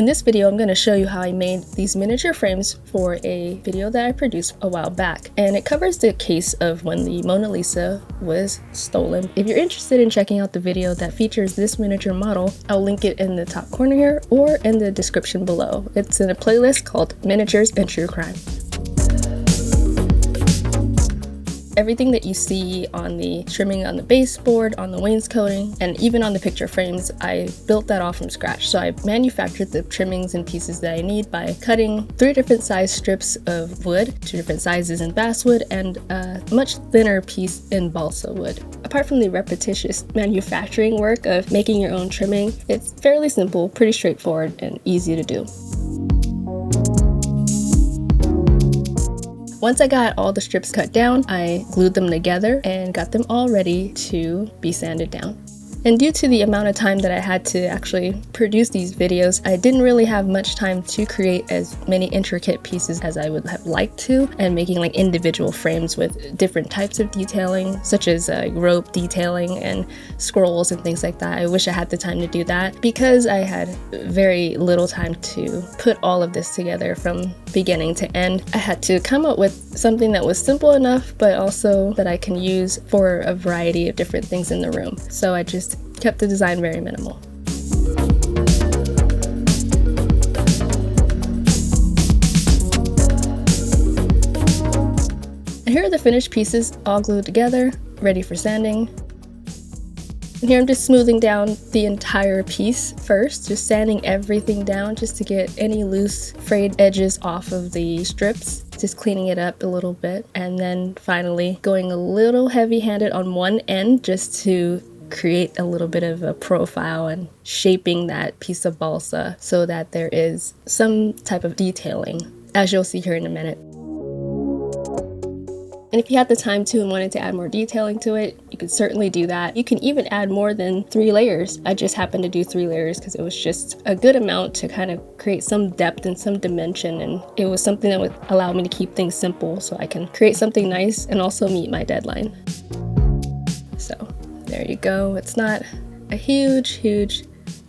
In this video, I'm going to show you how I made these miniature frames for a video that I produced a while back, and it covers the case of when the Mona Lisa was stolen. If you're interested in checking out the video that features this miniature model, I'll link it in the top corner here or in the description below. It's in a playlist called Miniatures and True Crime. Everything that you see on the trimming on the baseboard, on the wainscoting, and even on the picture frames, I built that all from scratch. So I manufactured the trimmings and pieces that I need by cutting 3 different size strips of wood, 2 different sizes in basswood, and a much thinner piece in balsa wood. Apart from the repetitious manufacturing work of making your own trimming, it's fairly simple, pretty straightforward, and easy to do. Once I got all the strips cut down, I glued them together and got them all ready to be sanded down. And due to the amount of time that I had to actually produce these videos, I didn't really have much time to create as many intricate pieces as I would have liked to, and making like individual frames with different types of detailing, such as rope detailing and scrolls and things like that. I wish I had the time to do that. Because I had very little time to put all of this together from beginning to end, I had to come up with something that was simple enough, but also that I can use for a variety of different things in the room. So I just kept the design very minimal. And here are the finished pieces all glued together, ready for sanding. And here I'm just smoothing down the entire piece first, just sanding everything down just to get any loose frayed edges off of the strips, just cleaning it up a little bit, and then finally going a little heavy-handed on one end just to create a little bit of a profile and shaping that piece of balsa so that there is some type of detailing, as you'll see here in a minute. And if you had the time to and wanted to add more detailing to it, you could certainly do that. You can even add more than 3 layers. I just happened to do 3 layers because it was just a good amount to kind of create some depth and some dimension, and it was something that would allow me to keep things simple so I can create something nice and also meet my deadline. So there you go. It's not a huge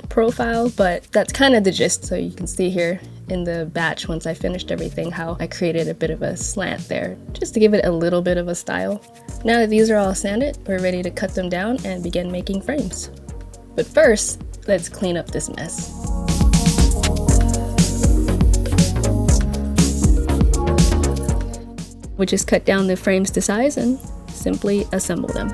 profile, but that's kind of the gist. So you can see here in the batch, once I finished everything, how I created a bit of a slant there just to give it a little bit of a style. Now that these are all sanded, we're ready to cut them down and begin making frames. But first, let's clean up this mess. We just cut down the frames to size and simply assemble them.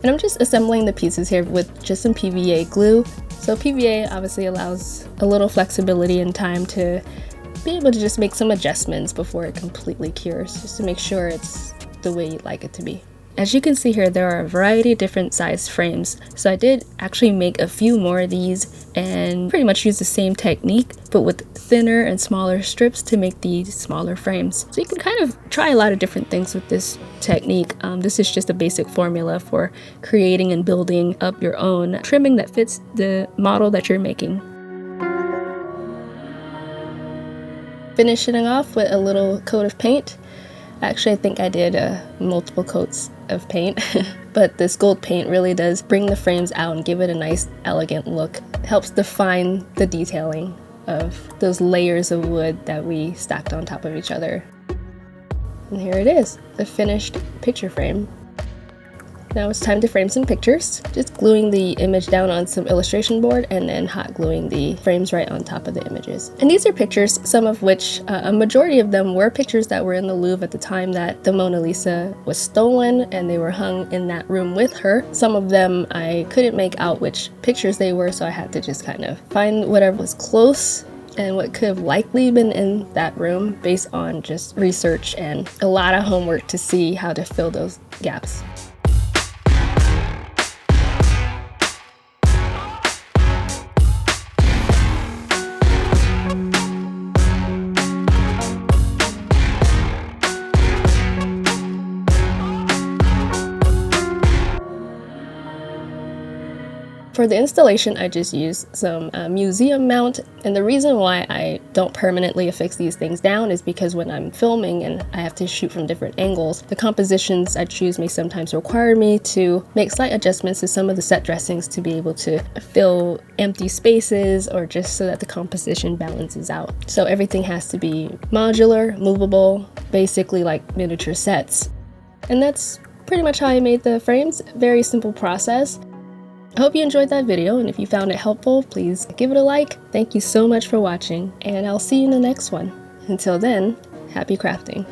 And I'm just assembling the pieces here with just some PVA glue. So PVA obviously allows a little flexibility and time to be able to just make some adjustments before it completely cures, just to make sure it's the way you'd like it to be. As you can see here, there are a variety of different size frames. So I did actually make a few more of these and pretty much use the same technique, but with thinner and smaller strips to make these smaller frames. So you can kind of try a lot of different things with this technique. This is just a basic formula for creating and building up your own trimming that fits the model that you're making. Finishing off with a little coat of paint. Actually, I think I did multiple coats of paint, but this gold paint really does bring the frames out and give it a nice, elegant look. It helps define the detailing of those layers of wood that we stacked on top of each other. And here it is, the finished picture frame. Now it's time to frame some pictures. Just gluing the image down on some illustration board and then hot gluing the frames right on top of the images. And these are pictures, some of which, a majority of them were pictures that were in the Louvre at the time that the Mona Lisa was stolen, and they were hung in that room with her. Some of them I couldn't make out which pictures they were, so I had to just kind of find whatever was close and what could have likely been in that room based on just research and a lot of homework to see how to fill those gaps. For the installation, I just used some museum mount, and the reason why I don't permanently affix these things down is because when I'm filming and I have to shoot from different angles, the compositions I choose may sometimes require me to make slight adjustments to some of the set dressings to be able to fill empty spaces or just so that the composition balances out. So everything has to be modular, movable, basically like miniature sets. And that's pretty much how I made the frames. Very simple process. I hope you enjoyed that video, and if you found it helpful, please give it a like. Thank you so much for watching, and I'll see you in the next one. Until then, happy crafting.